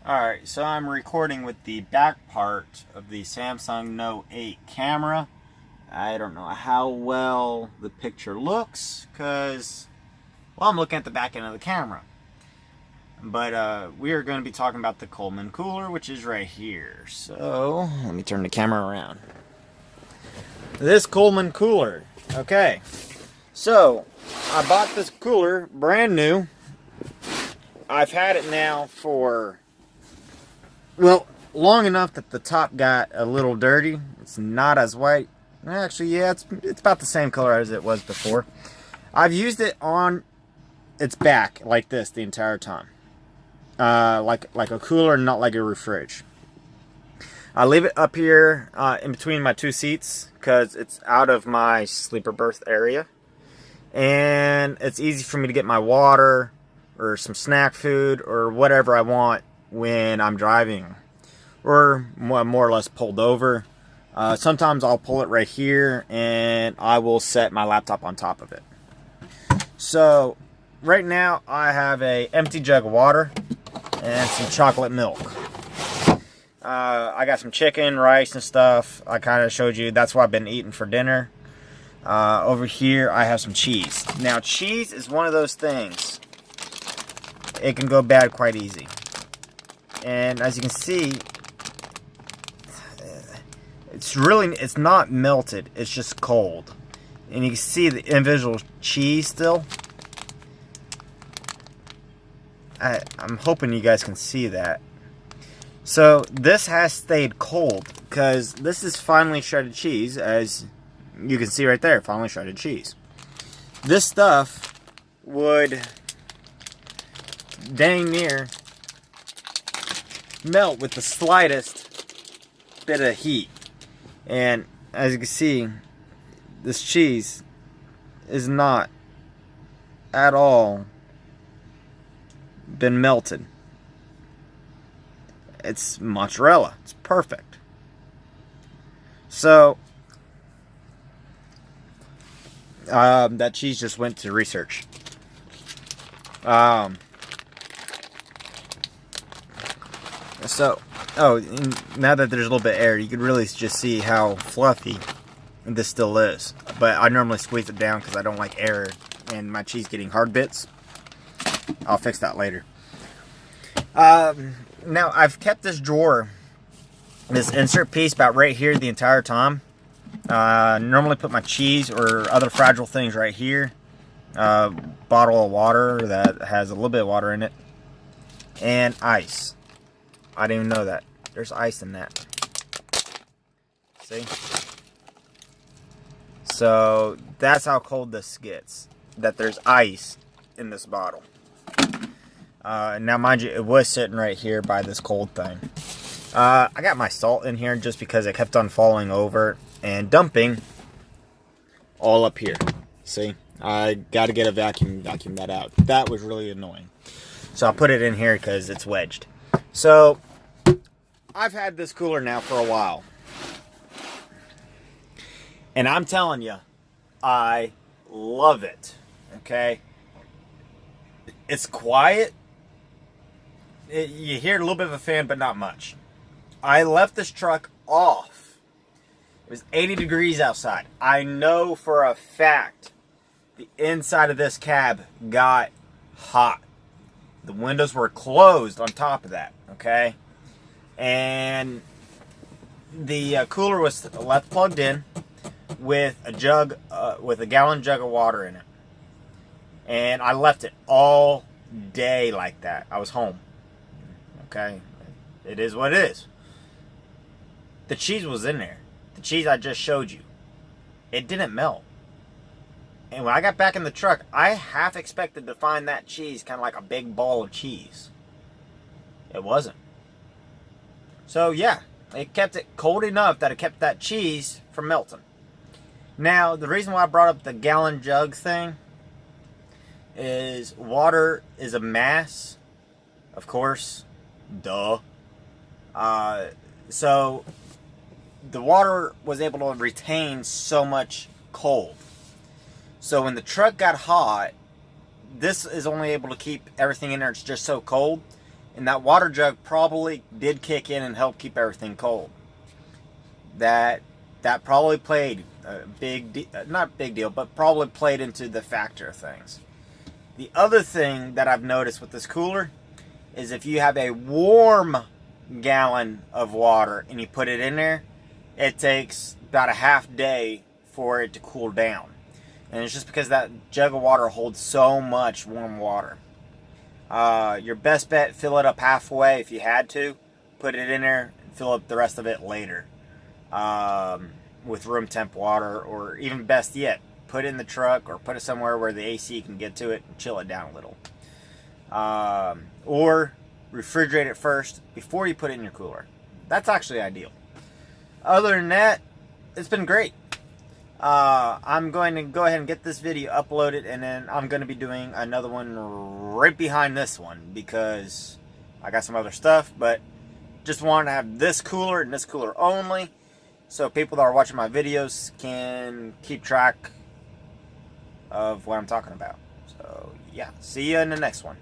Alright, so I'm recording with the back part of the Samsung Note 8 camera. I don't know how well the picture looks because, well, I'm looking at the back end of the camera. But we are going to be talking about the Colman cooler, which is right here. So, let me turn the camera around. This Colman cooler. Okay. So, I bought this cooler brand new. I've had it now for, well, long enough that the top got a little dirty. It's not as white. Actually, yeah, it's about the same color as it was before. I've used it on its back like this the entire time. Like a cooler, not like a fridge. I leave it up here in between my two seats because it's out of my sleeper berth area. And it's easy for me to get my water or some snack food or whatever I want when I'm driving or more or less pulled over. Sometimes I'll pull it right here and I will set my laptop on top of it. So right now I have a empty jug of water and some chocolate milk. I got some chicken, rice and stuff. I kind of showed you that's what I've been eating for dinner. Over here I have some cheese. Now cheese is one of those things, it can go bad quite easy. And as you can see, it's not melted, it's just cold. And you can see the individual cheese still. I'm hoping you guys can see that. So this has stayed cold because this is finely shredded cheese, as you can see right there, finely shredded cheese. This stuff would dang near melt with the slightest bit of heat. And as you can see, this cheese is not at all been melted. It's mozzarella. It's perfect. So that cheese just went to research. Now that there's a little bit of air, you can really just see how fluffy this still is. But I normally squeeze it down because I don't like air and my cheese getting hard bits. I'll fix that later. Now I've kept this drawer, this insert piece, about right here the entire time. Normally put my cheese or other fragile things right here. Bottle of water that has a little bit of water in it. And ice. I didn't even know that. There's ice in that. See? So that's how cold this gets. That there's ice in this bottle. Now mind you, it was sitting right here by this cold thing. I got my salt in here just because it kept on falling over and dumping all up here. See? I got to get a vacuum that out. That was really annoying. So I'll put it in here because it's wedged. So I've had this cooler now for a while. And I'm telling you, I love it. Okay? It's quiet. You hear a little bit of a fan, but not much. I left this truck off. It was 80 degrees outside. I know for a fact the inside of this cab got hot. The windows were closed on top of that, okay? And the cooler was left plugged in with a jug, with a gallon jug of water in it. And I left it all day like that. I was home. Okay? It is what it is. The cheese was in there. The cheese I just showed you. It didn't melt. And when I got back in the truck, I half expected to find that cheese kind of like a big ball of cheese. It wasn't. So yeah, it kept it cold enough that it kept that cheese from melting. Now, the reason why I brought up the gallon jug thing is water is a mass, of course, duh. So the water was able to retain so much cold. So when the truck got hot, this is only able to keep everything in there. It's just so cold. And that water jug probably did kick in and help keep everything cold. That probably played a not big deal, but probably played into the factor of things. The other thing that I've noticed with this cooler is if you have a warm gallon of water and you put it in there, it takes about a half day for it to cool down. And it's just because that jug of water holds so much warm water. Your best bet, fill it up halfway if you had to. Put it in there and fill up the rest of it later. With room temp water, or even best yet, put it in the truck or put it somewhere where the AC can get to it and chill it down a little. Or refrigerate it first before you put it in your cooler. That's actually ideal. Other than that, it's been great. I'm going to go ahead and get this video uploaded, and then I'm going to be doing another one right behind this one because I got some other stuff, but just wanted to have this cooler and this cooler only so people that are watching my videos can keep track of what I'm talking about. So yeah, see you in the next one.